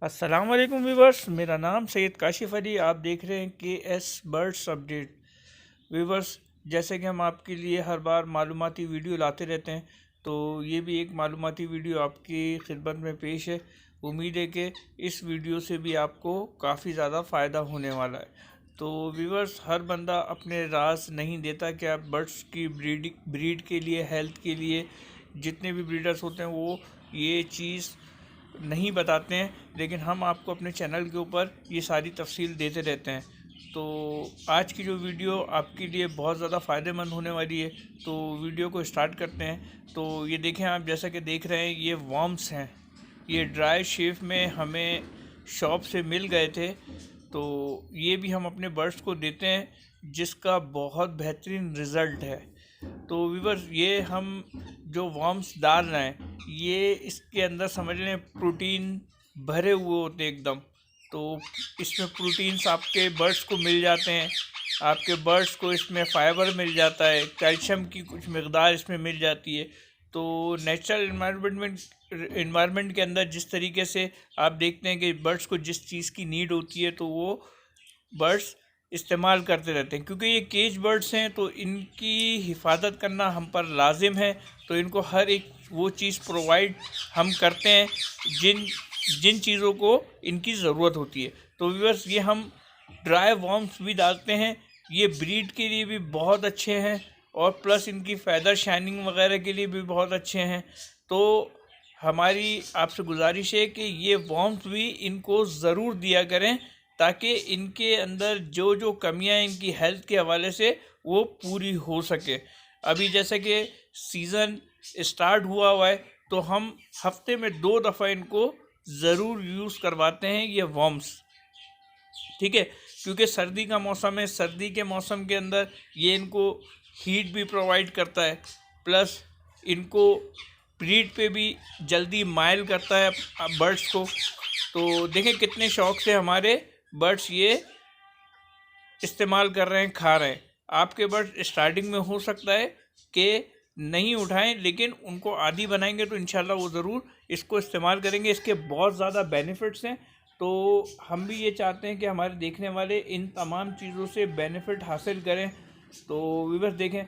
अस्सलाम वालेकुम व्यूवर्स, मेरा नाम सैयद काशिफ अली। आप देख रहे हैं के एस बर्ड्स अपडेट। व्यूवर्स, जैसे कि हम आपके लिए हर बार मालूमाती वीडियो लाते रहते हैं, तो ये भी एक मालूमाती वीडियो आपकी खिदमत में पेश है। उम्मीद है कि इस वीडियो से भी आपको काफ़ी ज़्यादा फ़ायदा होने वाला है। तो व्यूवर्स, हर बंदा अपने राज नहीं देता कि आप बर्ड्स की ब्रीड के लिए, हेल्थ के लिए, जितने भी ब्रीडर्स होते हैं वो ये चीज़ नहीं बताते हैं, लेकिन हम आपको अपने चैनल के ऊपर ये सारी तफसील देते रहते हैं। तो आज की जो वीडियो आपके लिए बहुत ज़्यादा फ़ायदेमंद होने वाली है, तो वीडियो को स्टार्ट करते हैं। तो ये देखें, आप जैसा कि देख रहे हैं, ये वर्म्स हैं। ये ड्राई शेप में हमें शॉप से मिल गए थे, तो ये भी हम अपने बर्ड्स को देते हैं, जिसका बहुत बेहतरीन रिज़ल्ट है। तो व्यूअर्स, ये हम जो वर्म्स डाल रहे हैं, ये इसके अंदर समझ लें प्रोटीन भरे हुए होते हैं एकदम। तो इसमें प्रोटीन्स आपके बर्ड्स को मिल जाते हैं, आपके बर्ड्स को इसमें फ़ाइबर मिल जाता है, कैल्शियम की कुछ मकदार इसमें मिल जाती है। तो नेचुरल इन्वायरमेंट के अंदर जिस तरीके से आप देखते हैं कि बर्ड्स को जिस चीज़ की नीड होती है, तो वो बर्ड्स इस्तेमाल करते रहते हैं। क्योंकि ये केज बर्ड्स हैं, तो इनकी हिफाजत करना हम पर लाजिम है। तो इनको हर एक वो चीज़ प्रोवाइड हम करते हैं जिन जिन चीज़ों को इनकी ज़रूरत होती है। तो व्यूअर्स, ये हम ड्राई वर्म्स भी डालते हैं। ये ब्रीड के लिए भी बहुत अच्छे हैं, और प्लस इनकी फ़ेदर शाइनिंग वगैरह के लिए भी बहुत अच्छे हैं। तो हमारी आपसे गुजारिश है कि ये वर्म्स भी इनको ज़रूर दिया करें, ताकि इनके अंदर जो जो कमियां इनकी हेल्थ के हवाले से वो पूरी हो सके। अभी जैसे कि सीज़न स्टार्ट हुआ है, तो हम हफ्ते में 2 दफ़ा इनको ज़रूर यूज़ करवाते हैं, ये वर्म्स। ठीक है, क्योंकि सर्दी का मौसम है, सर्दी के मौसम के अंदर ये इनको हीट भी प्रोवाइड करता है, प्लस इनको ब्रीड पे भी जल्दी माइल करता है बर्ड्स को। तो देखें कितने शौक से हमारे बर्ड्स ये इस्तेमाल कर रहे हैं, खा रहे हैं। आपके बर्ड्स स्टार्टिंग में हो सकता है कि नहीं उठाएं, लेकिन उनको आदी बनाएंगे तो इंशाल्लाह वो ज़रूर इसको इस्तेमाल करेंगे। इसके बहुत ज़्यादा बेनिफिट्स हैं। तो हम भी ये चाहते हैं कि हमारे देखने वाले इन तमाम चीज़ों से बेनिफिट हासिल करें। तो व्यूअर्स देखें,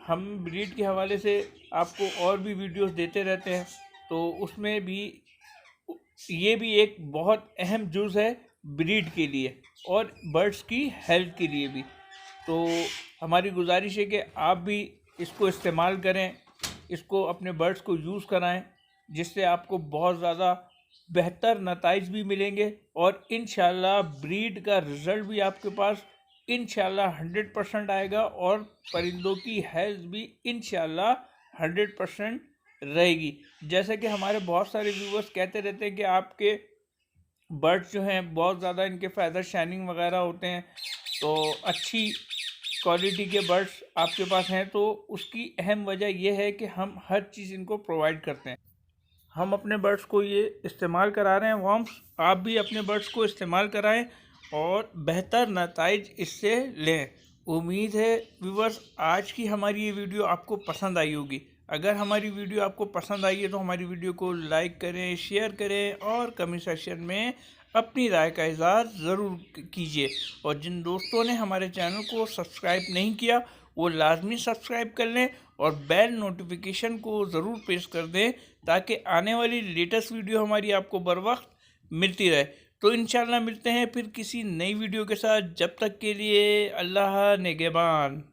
हम ब्रीड के हवाले से आपको और भी वीडियोस देते रहते हैं, तो उसमें भी ये भी एक बहुत अहम जुज़ है ब्रीड के लिए और बर्ड्स की हेल्थ के लिए भी। तो हमारी गुजारिश है कि आप भी इसको इस्तेमाल करें, इसको अपने बर्ड्स को यूज़ कराएं, जिससे आपको बहुत ज़्यादा बेहतर नताइज भी मिलेंगे, और इंशाल्लाह ब्रीड का रिज़ल्ट भी आपके पास इंशाल्लाह 100% आएगा, और परिंदों की हेल्थ भी इंशाल्लाह 100% रहेगी। जैसे कि हमारे बहुत सारे व्यूवर्स कहते रहते हैं कि आपके बर्ड्स जो हैं बहुत ज़्यादा इनके फ़ेदर शाइनिंग वगैरह होते हैं, तो अच्छी क्वालिटी के बर्ड्स आपके पास हैं। तो उसकी अहम वजह यह है कि हम हर चीज़ इनको प्रोवाइड करते हैं। हम अपने बर्ड्स को ये इस्तेमाल करा रहे हैं वर्म्स, आप भी अपने बर्ड्स को इस्तेमाल कराएं और बेहतर नताइज इससे लें। उम्मीद है व्यूवर्स, आज की हमारी ये वीडियो आपको पसंद आई होगी। अगर हमारी वीडियो आपको पसंद आई है तो हमारी वीडियो को लाइक करें, शेयर करें, और कमेंट सेक्शन में अपनी राय का इज़हार ज़रूर कीजिए। और जिन दोस्तों ने हमारे चैनल को सब्सक्राइब नहीं किया, वो लाजमी सब्सक्राइब कर लें और बेल नोटिफिकेशन को ज़रूर प्रेस कर दें, ताकि आने वाली लेटेस्ट वीडियो हमारी आपको बर वक्त मिलती रहे। तो इंशाल्लाह मिलते हैं फिर किसी नई वीडियो के साथ। जब तक के लिए अल्लाह निगहबान।